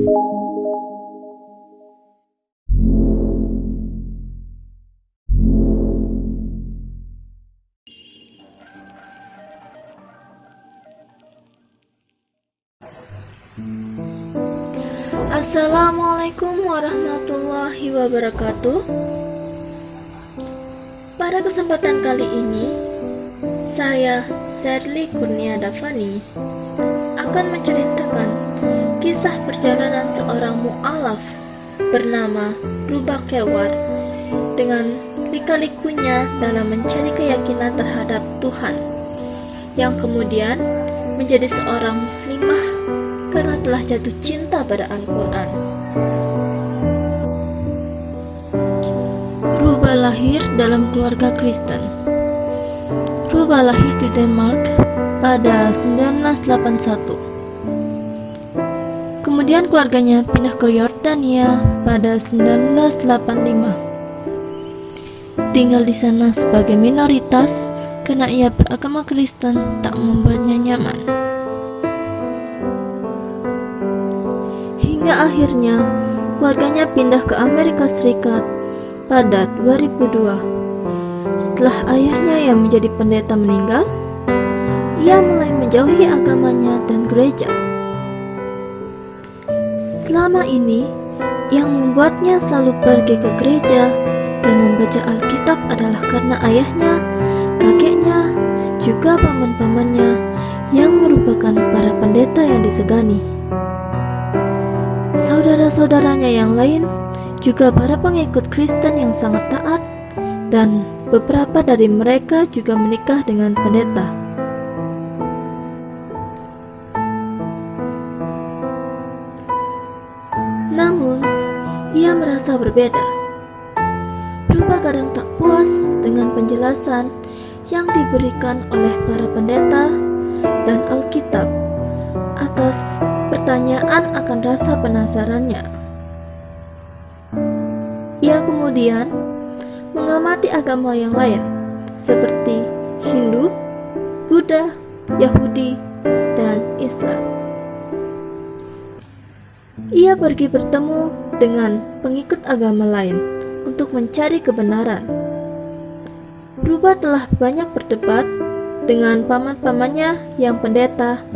Assalamualaikum warahmatullahi wabarakatuh. Pada kesempatan kali ini, saya Sherly Kurnia Davani akan menceritakan kisah perjalanan seorang mu'alaf bernama Rubah Kewar dengan lika-likunya dalam mencari keyakinan terhadap Tuhan, yang kemudian menjadi seorang muslimah karena telah jatuh cinta pada Al-Quran. Rubah lahir dalam keluarga Kristen. Rubah lahir di Denmark pada 1981. Kemudian keluarganya pindah ke Yordania pada 1985. Tinggal di sana sebagai minoritas karena ia beragama Kristen tak membuatnya nyaman. Hingga akhirnya keluarganya pindah ke Amerika Serikat pada 2002. Setelah ayahnya yang menjadi pendeta meninggal, ia mulai menjauhi agamanya dan gereja. Selama ini, yang membuatnya selalu pergi ke gereja dan membaca Alkitab adalah karena ayahnya, kakeknya, juga paman-pamannya yang merupakan para pendeta yang disegani. Saudara-saudaranya yang lain juga para pengikut Kristen yang sangat taat, dan beberapa dari mereka juga menikah dengan pendeta. Namun, ia merasa berbeda. Rubah kadang tak puas dengan penjelasan yang diberikan oleh para pendeta dan Alkitab atas pertanyaan akan rasa penasarannya. Ia kemudian mengamati agama yang lain seperti Hindu, Buddha, Yahudi, dan Islam. Ia pergi bertemu dengan pengikut agama lain untuk mencari kebenaran. Rubah telah banyak berdebat dengan paman-pamannya yang pendeta,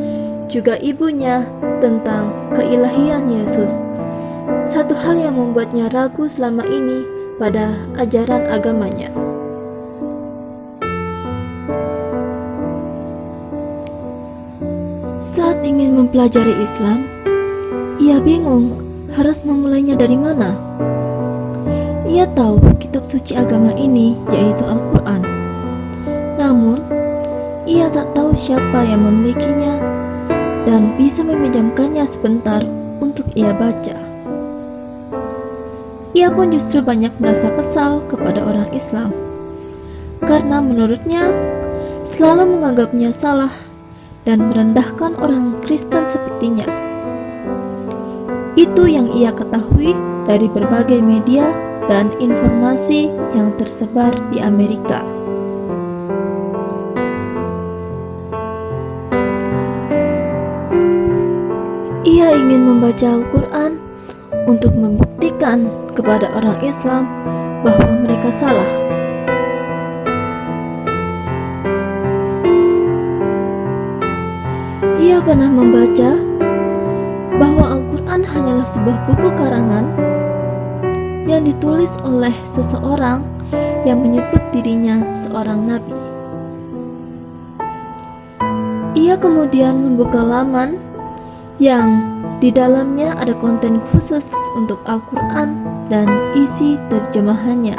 juga ibunya, tentang keilahian Yesus. Satu hal yang membuatnya ragu selama ini pada ajaran agamanya. Saat ingin mempelajari Islam, ia bingung harus memulainya dari mana. Ia tahu kitab suci agama ini yaitu Al-Quran. Namun, ia tak tahu siapa yang memilikinya dan bisa meminjamkannya sebentar untuk ia baca. Ia pun justru banyak merasa kesal kepada orang Islam, karena menurutnya selalu menganggapnya salah dan merendahkan orang Kristen sepertinya. Itu yang ia ketahui dari berbagai media dan informasi yang tersebar di Amerika. Ia ingin membaca Al-Quran untuk membuktikan kepada orang Islam bahwa mereka salah. Ia pernah membaca bahwa Al-Quran hanyalah sebuah buku karangan yang ditulis oleh seseorang yang menyebut dirinya seorang nabi. Ia kemudian membuka laman yang di dalamnya ada konten khusus untuk Al-Quran dan isi terjemahannya.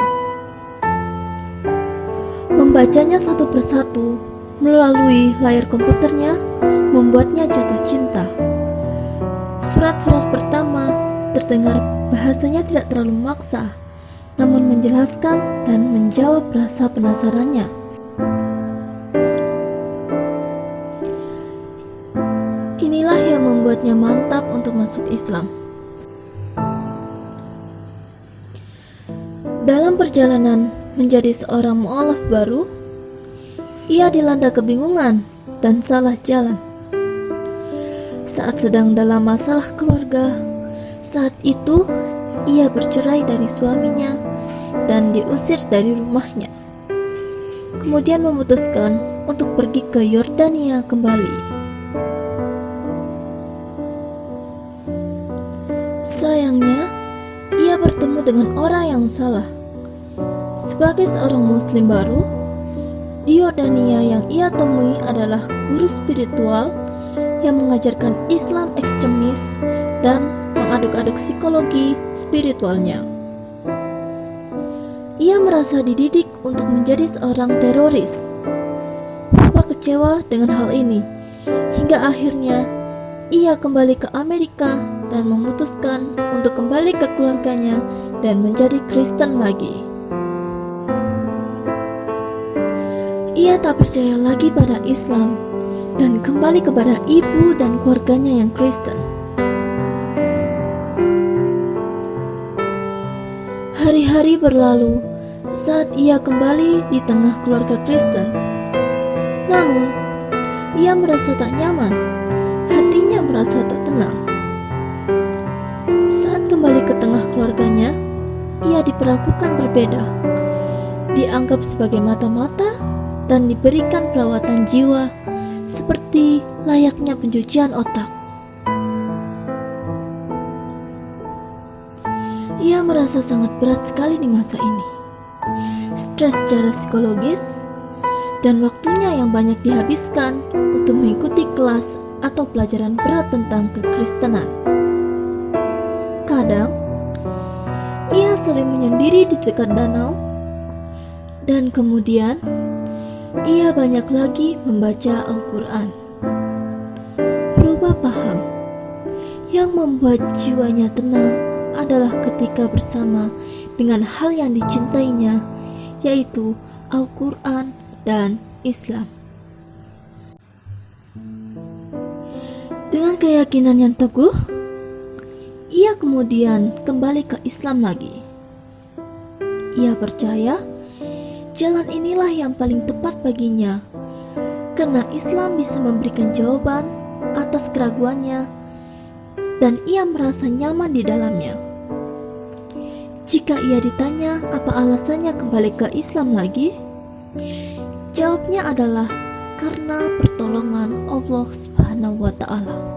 Membacanya satu persatu melalui layar komputernya membuatnya jatuh cinta. Surat-surat pertama terdengar bahasanya tidak terlalu maksa, namun menjelaskan dan menjawab rasa penasarannya. Inilah yang membuatnya mantap untuk masuk Islam. Dalam perjalanan menjadi seorang mu'alaf baru, ia dilanda kebingungan dan salah jalan. Saat sedang dalam masalah keluarga, Saat itu, ia bercerai dari suaminya dan diusir dari rumahnya. Kemudian memutuskan untuk pergi ke Yordania kembali. Sayangnya, ia bertemu dengan orang yang salah. Sebagai seorang muslim baru, di Yordania yang ia temui adalah guru spiritual yang mengajarkan Islam ekstremis dan mengaduk-aduk psikologi spiritualnya. Ia merasa dididik untuk menjadi seorang teroris. Rupa kecewa dengan hal ini, hingga akhirnya ia kembali ke Amerika dan memutuskan untuk kembali ke keluarganya dan menjadi Kristen lagi. Ia tak percaya lagi pada Islam dan kembali kepada ibu dan keluarganya yang Kristen. Hari-hari berlalu saat ia kembali di tengah keluarga Kristen. Namun, ia merasa tak nyaman, hatinya merasa tak tenang. Saat kembali ke tengah keluarganya, ia diperlakukan berbeda, dianggap sebagai mata-mata dan diberikan perawatan jiwa seperti layaknya pencucian otak. Ia merasa sangat berat sekali di masa ini. Stres secara psikologis dan waktunya yang banyak dihabiskan untuk mengikuti kelas atau pelajaran berat tentang kekristenan. Kadang, ia sering menyendiri di dekat danau dan kemudian ia banyak lagi membaca Al-Quran. Berubah paham yang membuat jiwanya tenang adalah ketika bersama dengan hal yang dicintainya, yaitu Al-Quran dan Islam. Dengan keyakinan yang teguh, ia kemudian kembali ke Islam lagi. Ia percaya jalan inilah yang paling tepat baginya, karena Islam bisa memberikan jawaban atas keraguannya dan ia merasa nyaman di dalamnya. Jika ia ditanya apa alasannya kembali ke Islam lagi, jawabnya adalah karena pertolongan Allah Subhanahu wa Ta'ala.